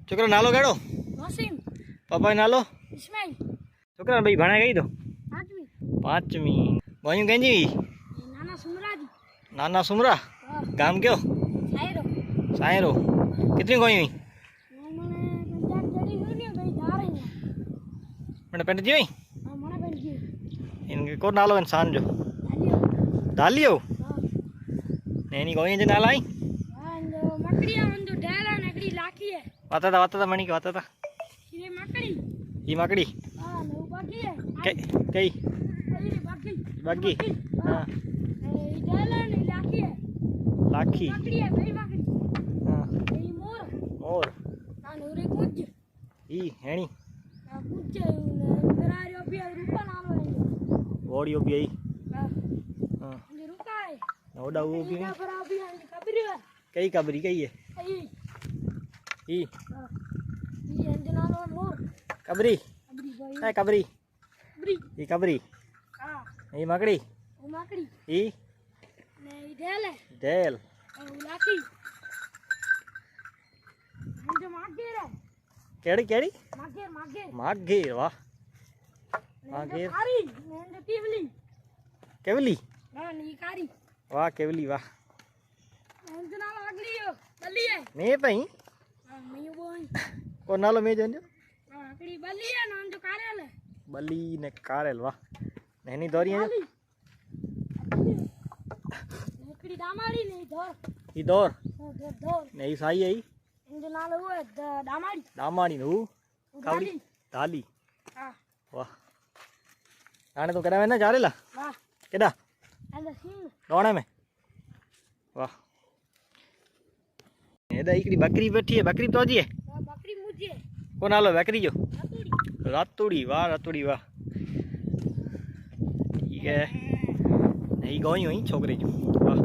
छोकरा नालो केड़ो? वसीम। पापा नालो? इस्माइल। छोकरा भाई भणे गई तो? पांचवी। पांचवी। गई केंजी? नाना सुमरा जी। नाना सुमरा? गाम क्यों? सायरो। सायरो। कितनी गई हुई? मैंने पंचायत जड़ी हुई नहीं भाई जा रही है। मैंने पेंट जी हुई? हां मैंने पेंट जी। इनके को नालो इंसान जो? डालियो। डालियो? हां। नैनी गई जे नाला आई? हां दो मकड़िया बंदो डाला नकड़ी लाखी है। वाता था मणी के वाता था। ये मकड़ी। ये मकड़ी? हां नो बाकी है। कई? ये बाकी। बाकी? हां। ये डाला नहीं लाखी है। लाखी? मकड़ी है भाई मकड़ी। हां। ये मोर। और? ना नोरे कुछ। ई हेणी? हां कुछ करारियो भी रूपा नालो है। ओडियो भी आई? हां। हां। ये रुका है। ओडा वो भी ये बरा भी है कबरी है। कई कबरी कई है? ई हां। ये अंजनालो मोर। कबरी? कबरी भाई। है कबरी? कबरी। ये कबरी? हां। ये मकड़ी? वो मकड़ी। ई नहीं डेल है। डेल? और लाठी। ये जो मागेर है। केड़ी केड़ी? मागेर मागेर। मागेर वाह। मागेर। कारी ने टीवली। केवली? हां नी कारी। वाह केवली वाह। अंजनालो अगली हो बल्ली है। मैं पई? हां मैं बोई। को नालो मैं जंजो? हां अगली बल्ली है ना जो कारेल है। बली ने कारेल वाह। नैनी दौरी है? एकड़ी दामाड़ी नहीं धोर। ई दौर? हां धोर धोर। नहीं साई आई? अंजनालो है दामाड़ी। दामाड़ी नु? कावड़ी? दाली? हां। वाह। आने तो करा ना जा रेला? वाह। केडा? अंदर सिंह। डोणे में? वाह। एदा इकड़ी बकरी बैठी है, बकरी तो जी है? बकरी मुझे। को नालो बकरी जो? रातुड़ी। रातुड़ी वाह रातुड़ी वाह। ठीक है। नहीं गई हुई छोकरी जो वाह।